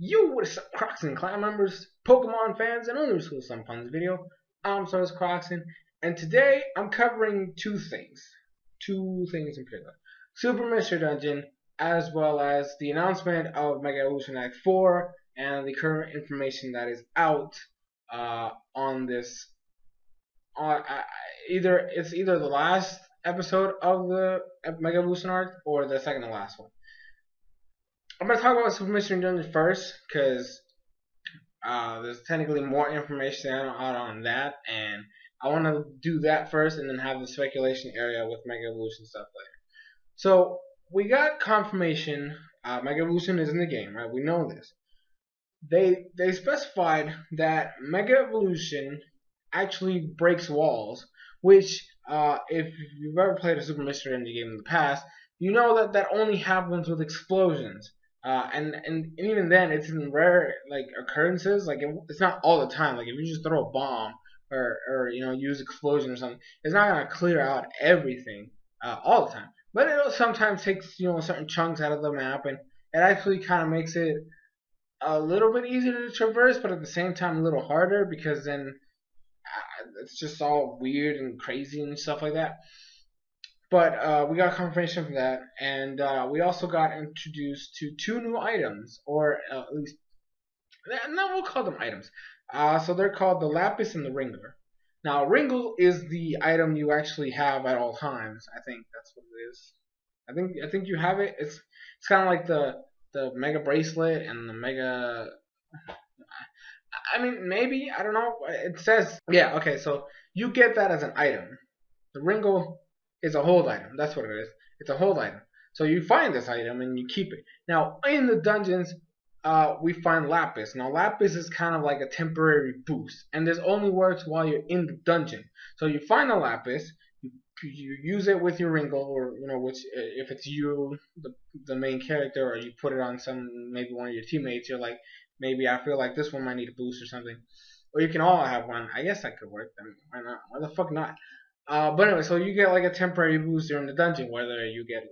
What is up, Crockxen clan members, Pokemon fans, and others who some fun this video. I'm SoresanCrockxen, and today I'm covering two things. Two things in particular. Super Mystery Dungeon, as well as the announcement of Mega Evolution Act 4, and the current information that is out on this. It's either the last episode of the Mega Evolution arc, or the second to last one. I'm going to talk about Super Mystery Dungeon first, because there's technically more information out on that, and I want to do that first and then have the speculation area with Mega Evolution stuff later. So, we got confirmation Mega Evolution is in the game, right? We know this. They specified that Mega Evolution actually breaks walls, which, if you've ever played a Super Mystery Dungeon game in the past, you know that only happens with explosions. And even then, it's in rare occurrences. It's not all the time. Like if you just throw a bomb or use explosion or something, it's not gonna clear out everything all the time. But it'll sometimes take certain chunks out of the map, and it actually kind of makes it a little bit easier to traverse, but at the same time a little harder, because then it's just all weird and crazy and stuff like that. But we got confirmation for that, and we also got introduced to two new items, or at least, no, we'll call them items. So they're called the Lapis and the Ringle. Now, Ringle is the item you actually have at all times. I think that's what it is. I think you have it. It's kind of like the Mega Bracelet and the Mega. I mean, maybe, I don't know. It says, yeah, okay. So you get that as an item. The Ringle is a hold item. That's what it is. It's a hold item. So you find this item and you keep it. Now, in the dungeons, we find Lapis. Now, Lapis is kind of like a temporary boost, and this only works while you're in the dungeon. So you find the Lapis, you use it with your Ringle, or which if it's you, the main character, or you put it on maybe one of your teammates. You're like, maybe I feel like this one might need a boost or something, or you can all have one. I guess that could work. I mean, why not? Why the fuck not? But anyway, so you get like a temporary boost during the dungeon, whether you get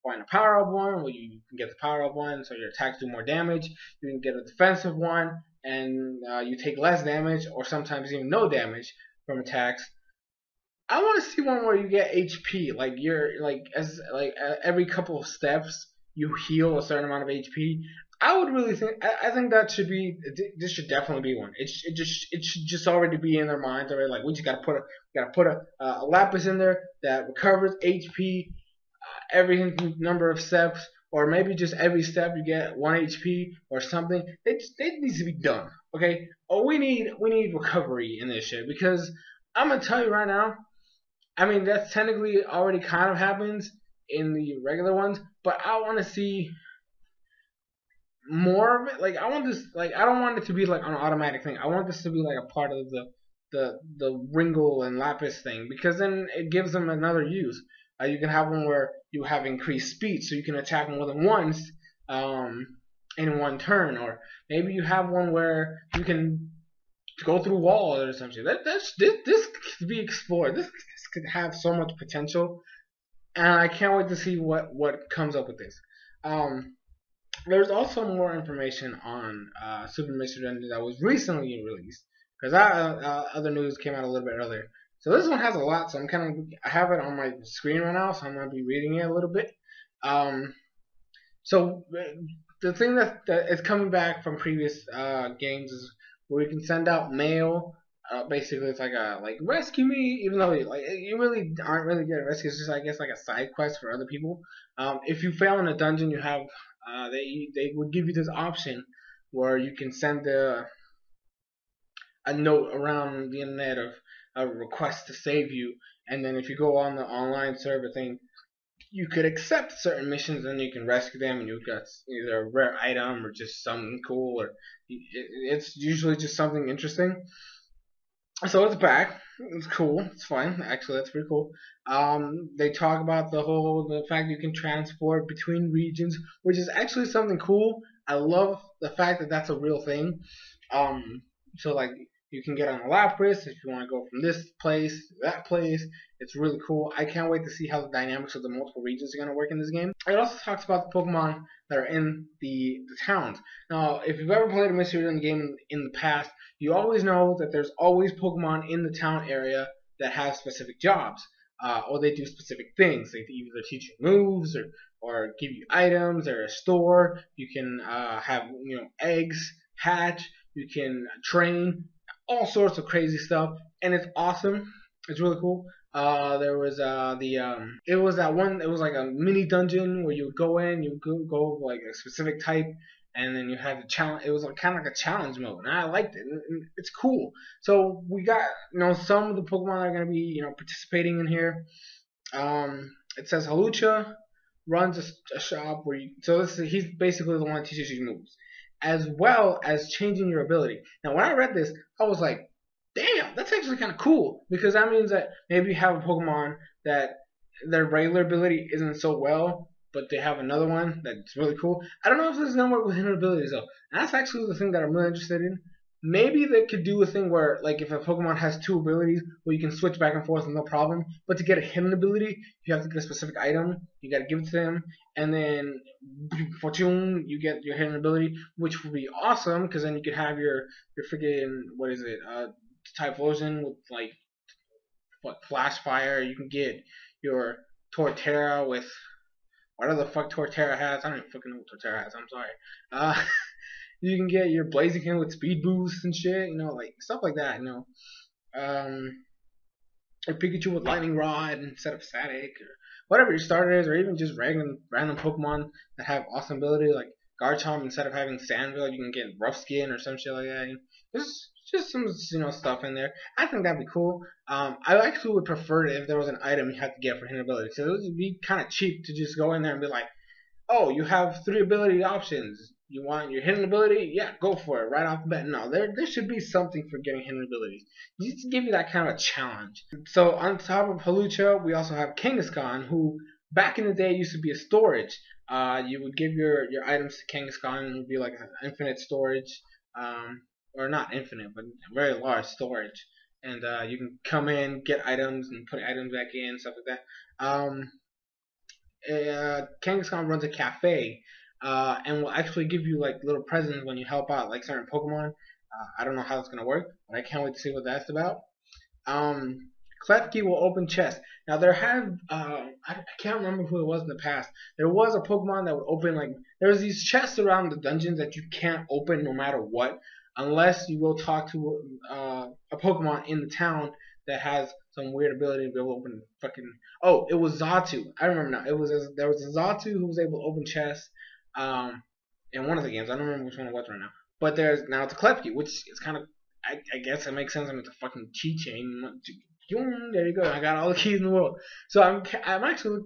find a power up one, or you can get the power up one, so your attacks do more damage. You can get a defensive one, and you take less damage, or sometimes even no damage from attacks. I want to see one where you get HP, every couple of steps you heal a certain amount of HP. I would really think. I think that should be. This should definitely be one. It should just already be in their minds already. Like, we just gotta put a Lapis in there that recovers HP every number of steps, or maybe just every step you get 1 HP or something. It needs to be done. Okay. Oh, we need recovery in this shit, because I'm gonna tell you right now. I mean, that technically already kind of happens in the regular ones, but I want to see more of it. Like, I want this, I don't want it to be like an automatic thing. I want this to be like a part of the Ringle and Lapis thing, because then it gives them another use. You can have one where you have increased speed, so you can attack more than once in one turn, or maybe you have one where you can go through walls or something. This could be explored. This could have so much potential, and I can't wait to see what comes up with this. There's also more information on Super Mystery Dungeon that was recently released, because other news came out a little bit earlier. So this one has a lot, so I have it on my screen right now, so I'm going to be reading it a little bit. So the thing that is coming back from previous games is where you can send out mail. Basically, it's like rescue me, even though you really aren't really getting rescued. It's just, I guess, like a side quest for other people. If you fail in a dungeon, you have they would give you this option where you can send a note around the internet of a request to save you, and then if you go on the online server thing, you could accept certain missions and you can rescue them, and you've got either a rare item or just something cool, or it's usually just something interesting. So it's back. It's cool. It's fun. Actually, that's pretty cool. They talk about the fact you can transport between regions, which is actually something cool. I love the fact that that's a real thing. So You can get on a Lapras if you want to go from this place to that place. It's really cool. I can't wait to see how the dynamics of the multiple regions are going to work in this game. It also talks about the Pokemon that are in the towns. Now, if you've ever played a Mystery Dungeon game in the past, you always know that there's always Pokemon in the town area that have specific jobs. Or they do specific things. They either teach you moves or give you items or a store. You can have eggs hatch. You can train all sorts of crazy stuff, and it's awesome. It's really cool. There was it was that one. It was like a mini dungeon where you would go in, you would go like a specific type, and then you had the challenge. It was like, kind of like a challenge mode, and I liked it. And it's cool. So we got some of the Pokemon that are going to be participating in here. It says Halucha runs a shop where he's basically the one that teaches you moves, as well as changing your ability. Now, when I read this, I was like, damn, that's actually kind of cool, because that means that maybe you have a Pokemon that their regular ability isn't so well, but they have another one that's really cool. I don't know if there's no more with hidden abilities though. And that's actually the thing that I'm really interested in. Maybe they could do a thing where, like, if a Pokemon has two abilities, where you can switch back and forth with no problem. But to get a hidden ability, you have to get a specific item. You got to give it to them, and then fortune, you get your hidden ability, which would be awesome, because then you could have your freaking Typhlosion with like Flash Fire. You can get your Torterra with whatever the fuck Torterra has. I don't even fucking know what Torterra has. I'm sorry. You can get your Blaziken with speed boost and shit, like stuff like that, or Pikachu with lightning rod instead of static, or whatever your starter is, or even just random Pokemon that have awesome ability, like Garchomp, instead of having Sandville, you can get Rough Skin or some shit like that. There's just some stuff in there. I think that'd be cool. I actually would prefer it if there was an item you had to get for hidden ability, so it would be kind of cheap to just go in there and be like, oh, you have 3 ability options. You want your hidden ability? Yeah, go for it right off the bat. No, there should be something for getting hidden abilities. Just to give you that kind of a challenge. So on top of Halucha, we also have Kangaskhan, who back in the day used to be a storage. You would give your items to Kangaskhan, and it would be like an infinite storage, or not infinite, but very large storage. And you can come in, get items, and put items back in, stuff like that. Kangaskhan runs a cafe, and will actually give you like little presents when you help out like certain Pokemon. I don't know how it's gonna work, but I can't wait to see what that's about. Klefki will open chests. Now there have I can't remember who it was in the past. There was a Pokemon that would open there's these chests around the dungeons that you can't open no matter what, unless you go talk to a Pokemon in the town that has some weird ability to be able to open fucking. Oh, it was Xatu. I remember now. There was a Xatu who was able to open chests. In one of the games. I don't remember which one it was right now. But there's now it's Klefki, which is kind of, I guess it makes sense. I mean, it's a fucking keychain. There you go. I got all the keys in the world. So I'm actually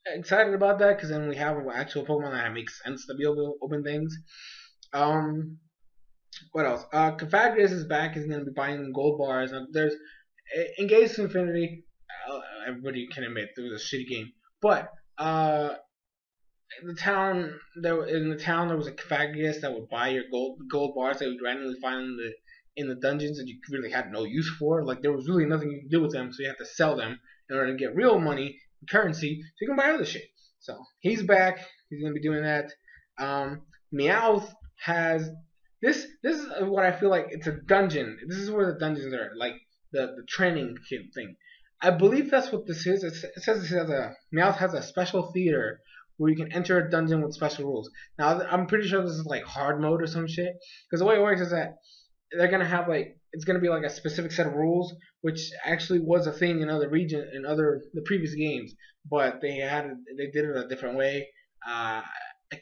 excited about that, because then we have an actual Pokemon that makes sense to be able to open things. What else? Cofagrigus is back. He's going to be buying gold bars. Now, there's Engage to Infinity. Everybody can admit it was a shitty game, but in the town there was a Cofagrigus that would buy your gold bars that you randomly find in the dungeons that you really had no use for. Like, there was really nothing you could do with them, so you have to sell them in order to get real money, currency, so you can buy other shit. So he's back. He's gonna be doing that. Meowth has this. This is what I feel like. It's a dungeon. This is where the dungeons are, like the training thing. I believe that's what this is. It says Meowth has a special theater where you can enter a dungeon with special rules. Now, I'm pretty sure this is like hard mode or some shit, because the way it works is that they're gonna have it's gonna be like a specific set of rules, which actually was a thing in the previous games, but they did it a different way. I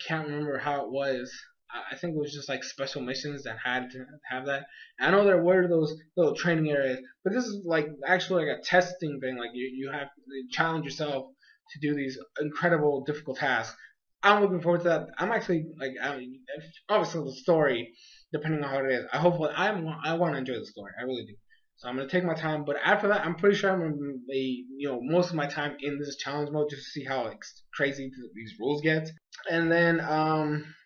can't remember how it was. I think it was just like special missions that had to have that. I know there were those little training areas, but this is like actually like a testing thing. Like you have to challenge yourself to do these incredible difficult tasks. I'm looking forward to that. I'm actually obviously the story, depending on how it is. I want to enjoy the story. I really do. So I'm gonna take my time. But after that, I'm pretty sure I'm gonna be most of my time in this challenge mode just to see how crazy these rules get. And then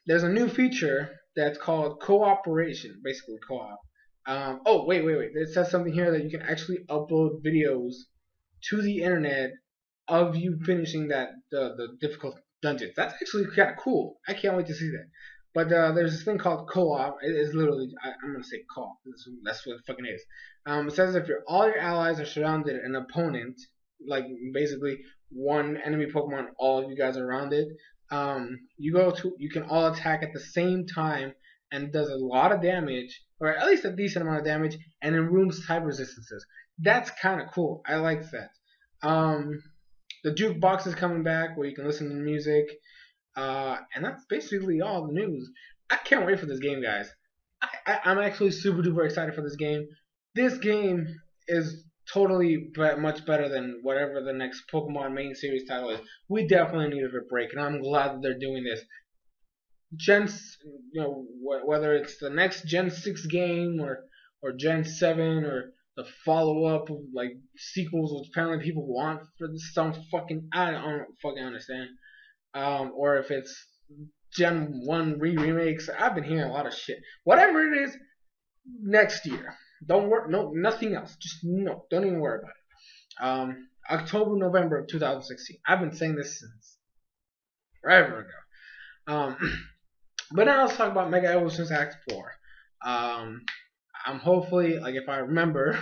there's a new feature that's called cooperation, basically co-op. Oh, wait. It says something here that you can actually upload videos to the internet of you finishing the difficult dungeons. That's actually kind of cool. I can't wait to see that. But there's this thing called co-op. It is literally, I'm gonna say co-op. That's what it fucking is. It says if all your allies are surrounded an opponent, like basically one enemy Pokemon, all of you guys are around it. You can all attack at the same time, and it does a lot of damage, or at least a decent amount of damage, and it ruins type resistances. That's kind of cool. I like that. The jukebox is coming back where you can listen to music. And that's basically all the news. I can't wait for this game, guys. I'm actually super duper excited for this game. This game is totally much better than whatever the next Pokemon main series title is. We definitely needed a break, and I'm glad that they're doing this. Whether it's the next Gen 6 game or Gen 7 or the follow up of like sequels, which apparently people want for this, I don't fucking understand. Or if it's Gen 1 remakes. I've been hearing a lot of shit. Whatever it is, next year. Don't worry, no, nothing else. Just no, don't even worry about it. October, November of 2016. I've been saying this since forever ago. But now let's talk about Mega Evolutions Act 4. I'm hopefully, like if I remember,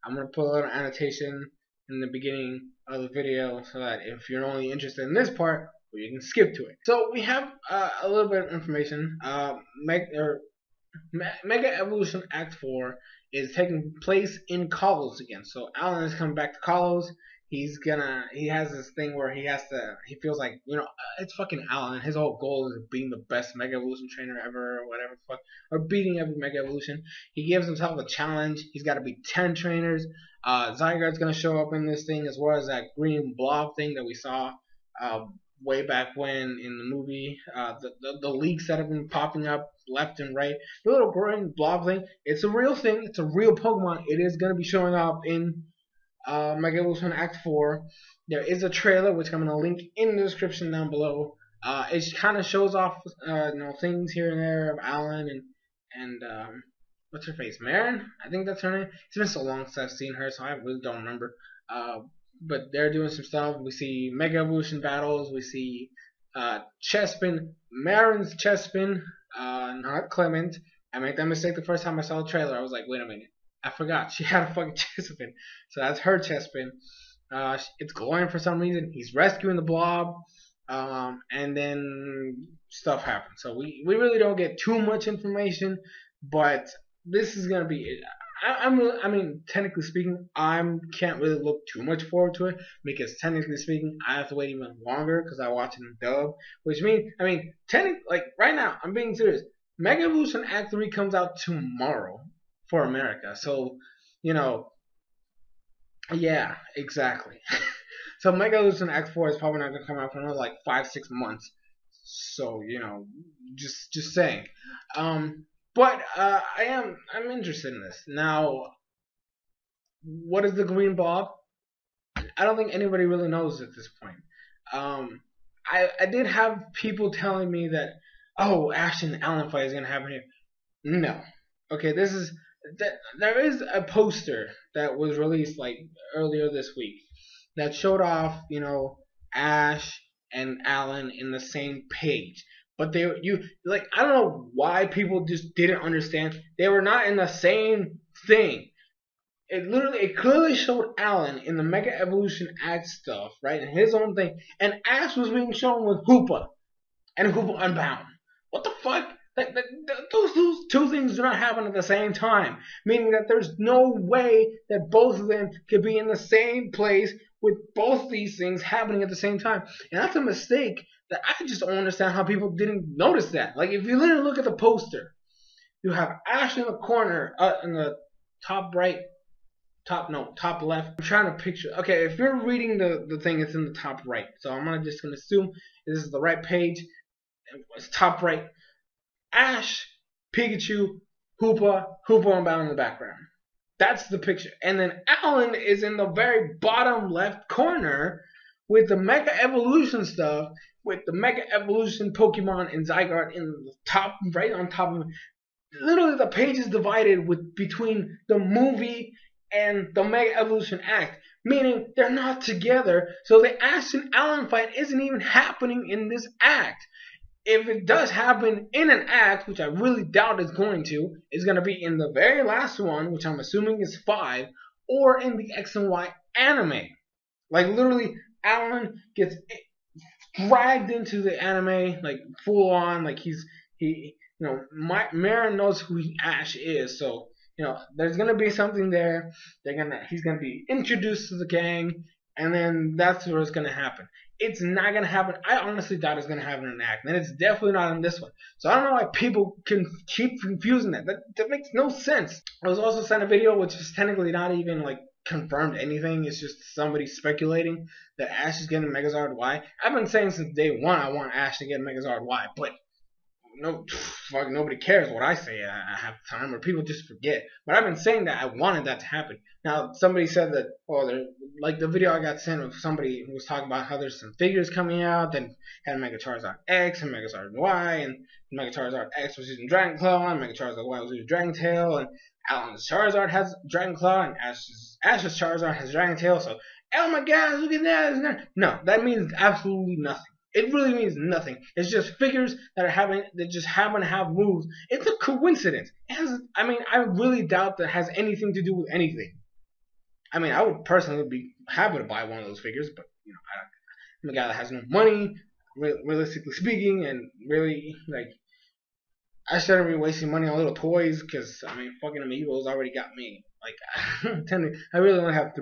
I'm going to put a little annotation in the beginning of the video so that if you're only interested in this part, well, you can skip to it. So we have a little bit of information. Mega Evolution Act 4 is taking place in Kalos again. So Alan is coming back to Kalos. He has this thing where he feels like, it's fucking Alan. His whole goal is being the best Mega Evolution trainer ever, or whatever the fuck, or beating every Mega Evolution. He gives himself a challenge. He's got to beat 10 trainers. Zygarde's gonna show up in this thing, as well as that green blob thing that we saw way back when in the movie. The leaks that have been popping up left and right. The little green blob thing, it's a real thing. It's a real Pokemon. It is gonna be showing up in Mega Evolution Act 4. There is a trailer which I'm going to link in the description down below. It kind of shows off things here and there of Alan and what's her face, Marin? I think that's her name. It's been so long since I've seen her, so I really don't remember. But they're doing some stuff. We see Mega Evolution battles. We see Chespin, Marin's Chespin, not Clement. I made that mistake the first time I saw the trailer. I was like, wait a minute. I forgot she had a fucking Chespin. So that's her Chespin. It's glowing for some reason. He's rescuing the blob. And then stuff happens. So we really don't get too much information, but this is gonna be it. I mean, technically speaking, I can't really look too much forward to it because technically speaking, I have to wait even longer because I watch it in dub. Which means, like right now, I'm being serious. Mega Evolution Act 3 comes out tomorrow for America. So, yeah, exactly. So Mega Evolution Act 4 is probably not gonna come out for another like 5-6 months. So, just saying. But I'm interested in this. Now, what is the green blob? I don't think anybody really knows at this point. I did have people telling me that, oh, Ash and Allen fight is gonna happen here. No. Okay, there is a poster that was released like earlier this week that showed off, Ash and Alan in the same page. But I don't know why people just didn't understand. They were not in the same thing. It clearly showed Alan in the Mega Evolution Act stuff, right? In his own thing. And Ash was being shown with Hoopa. And Hoopa Unbound. What the fuck? Those two things do not happen at the same time. Meaning that there's no way that both of them could be in the same place with both these things happening at the same time. And that's a mistake that I just don't understand how people didn't notice that. Like, if you literally look at the poster, you have Ash in the corner, in the top right, top left. I'm trying to picture. Okay, if you're reading the thing, it's in the top right. So I'm just going to assume this is the right page. It's top right. Ash, Pikachu, Hoopa Unbound in the background. That's the picture. And then Alan is in the very bottom left corner with the Mega Evolution stuff, with the Mega Evolution Pokemon and Zygarde in the top, right on top of him. literally the page is divided between the movie and the Mega Evolution Act, meaning they're not together. So the Ash and Alan fight isn't even happening in this act. If it does happen in an act, which I really doubt it's going to be in the very last one, which I'm assuming is 5, or in the X and Y anime. Like literally, Alan gets dragged into the anime, like full on, like Mara knows who Ash is, so there's gonna be something there. He's gonna be introduced to the gang, and then that's where it's gonna happen. It's not gonna happen. I honestly doubt it's gonna happen in an act, and it's definitely not in this one. So I don't know why people can keep confusing that. That makes no sense. I was also sent a video which is technically not even like confirmed anything. It's just somebody speculating that Ash is getting Megazord Y. I've been saying since day one I want Ash to get Megazord Y, but nobody cares what I say at half the time, or people just forget. But I've been saying that I wanted that to happen. Now somebody said that, like the video I got sent of somebody who was talking about how there's some figures coming out that had Mega Charizard X and Mega Charizard Y, and Mega Charizard X was using Dragon Claw, and Mega Charizard Y was using Dragon Tail, and Alan's Charizard has Dragon Claw, and Ash's Charizard has Dragon Tail. So, oh my God, look at that! No, that means absolutely nothing. It really means nothing. It's just figures that just happen to have moves. It's a coincidence. I really doubt that has anything to do with anything. I would personally be happy to buy one of those figures, but I'm a guy that has no money, realistically speaking, and really I shouldn't be wasting money on little toys because fucking Amiibos already got me. I really only have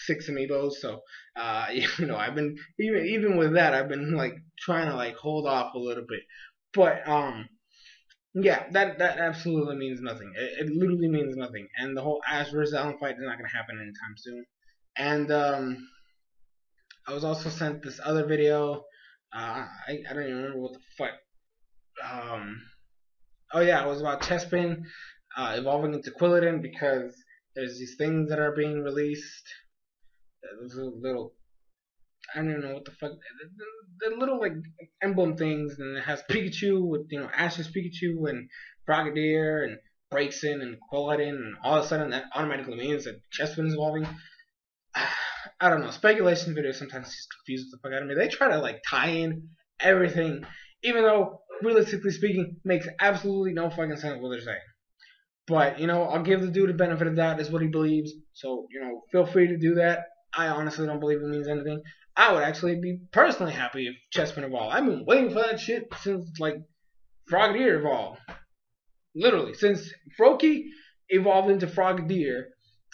6 Amiibos, so I've been even with that I've been trying to hold off a little bit, but yeah, that absolutely means nothing. It literally means nothing, and the whole Ash versus Alan fight is not gonna happen anytime soon. And I was also sent this other video. I don't even remember what the fuck. Oh yeah, it was about Chespin evolving into Quilladin because there's these things that are being released. Those little, I don't know what the fuck, the little emblem things, and it has Pikachu with Ash's Pikachu and Frogadier and Braixen and Quilladin, and all of a sudden that automatically means that Chespin's evolving. I don't know. Speculation videos sometimes just confuse the fuck out of me. They try to tie in everything, even though realistically speaking makes absolutely no fucking sense what they're saying. But I'll give the dude the benefit of the doubt. Is what he believes. So feel free to do that. I honestly don't believe it means anything. I would actually be personally happy if Chespin evolved. I've been waiting for that shit since Frogadier evolved. Literally, since Froakie evolved into Frogadier,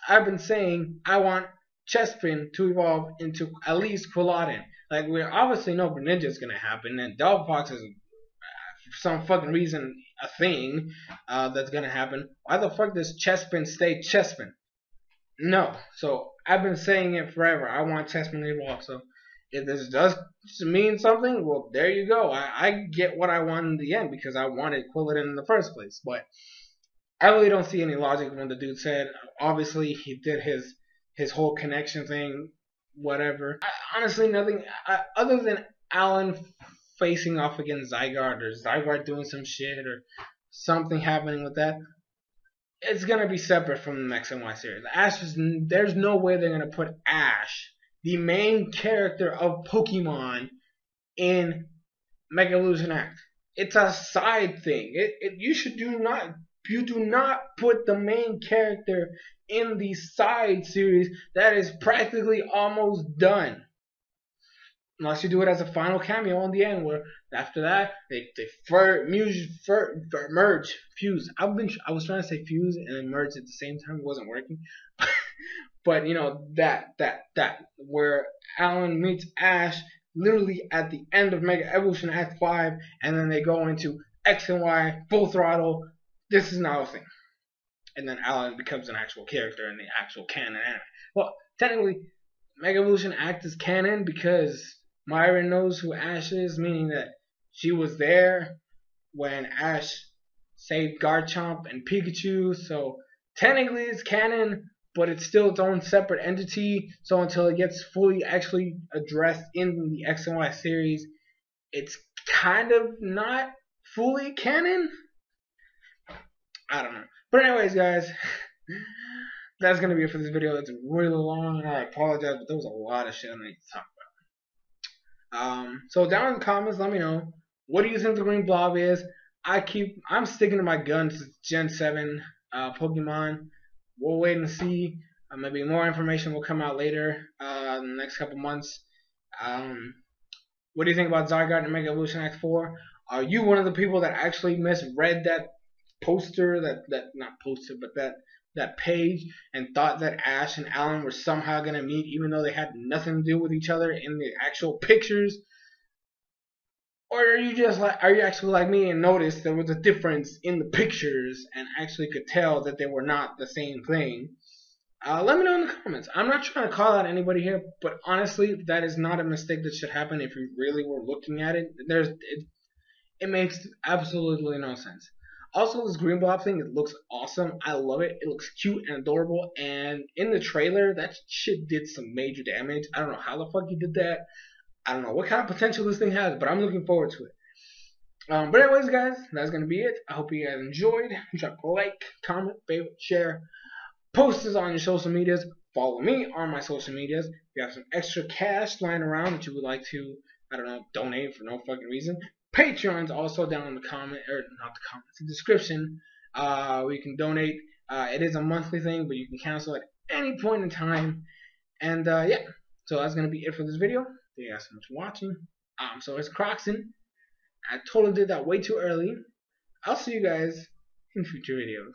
I've been saying I want Chespin to evolve into at least Quilladin. We obviously know Greninja's gonna happen, and Delphox is for some fucking reason a thing that's gonna happen. Why the fuck does Chespin stay Chespin? No. So I've been saying it forever. I want Chespin to evolve. So if this does mean something, well, there you go. I get what I want in the end because I wanted Quilladin in the first place. But I really don't see any logic in what the dude said. Obviously, he did his whole connection thing, whatever. Honestly, nothing other than Alan facing off against Zygarde, or Zygarde doing some shit, or something happening with that. It's gonna be separate from the X and Y series. There's no way they're gonna put Ash, the main character of Pokemon, in Mega Evolution Act. It's a side thing. You do not put the main character in the side series that is practically almost done. Unless you do it as a final cameo in the end, where after that they merge, fuse. I was trying to say fuse and then merge at the same time. It wasn't working. But that where Alan meets Ash literally at the end of Mega Evolution Act 5, and then they go into X and Y full throttle. This is now a thing. And then Alan becomes an actual character in the actual canon anime. Well, technically, Mega Evolution Act is canon because Myra knows who Ash is, meaning that she was there when Ash saved Garchomp and Pikachu. So technically it's canon, but it's still its own separate entity. So until it gets fully actually addressed in the X and Y series, it's kind of not fully canon. I don't know. But anyways, guys, that's gonna be it for this video. It's really long, and I apologize, but there was a lot of shit I need to talk about. So down in the comments, let me know, what do you think the green blob is? I'm sticking to my guns. It's Gen 7 Pokemon. We'll wait and see. Maybe more information will come out later in the next couple months. What do you think about Zygarde and Mega Evolution Act 4? Are you one of the people that actually misread that poster, that not poster, but that page, and thought that Ash and Alan were somehow gonna meet, even though they had nothing to do with each other in the actual pictures? Or are you actually like me and noticed there was a difference in the pictures and actually could tell that they were not the same thing? Let me know in the comments. I'm not trying to call out anybody here, but honestly, that is not a mistake that should happen if you really were looking at it. It makes absolutely no sense. Also, this green blob thing, it looks awesome. I love it. It looks cute and adorable. And in the trailer, that shit did some major damage. I don't know how the fuck he did that. I don't know what kind of potential this thing has, but I'm looking forward to it. But anyways, guys, that's going to be it. I hope you guys enjoyed. Drop a like, comment, favorite, share. Post us on your social medias. Follow me on my social medias. If you have some extra cash lying around that you would like to, I don't know, donate for no fucking reason, Patreon's also down in the comment, or not the comments, the description. Where you can donate. It is a monthly thing, but you can cancel at any point in time. And yeah, so that's going to be it for this video. Thank you guys so much for watching. I'm SoresanCrockxen. I totally did that way too early. I'll see you guys in future videos.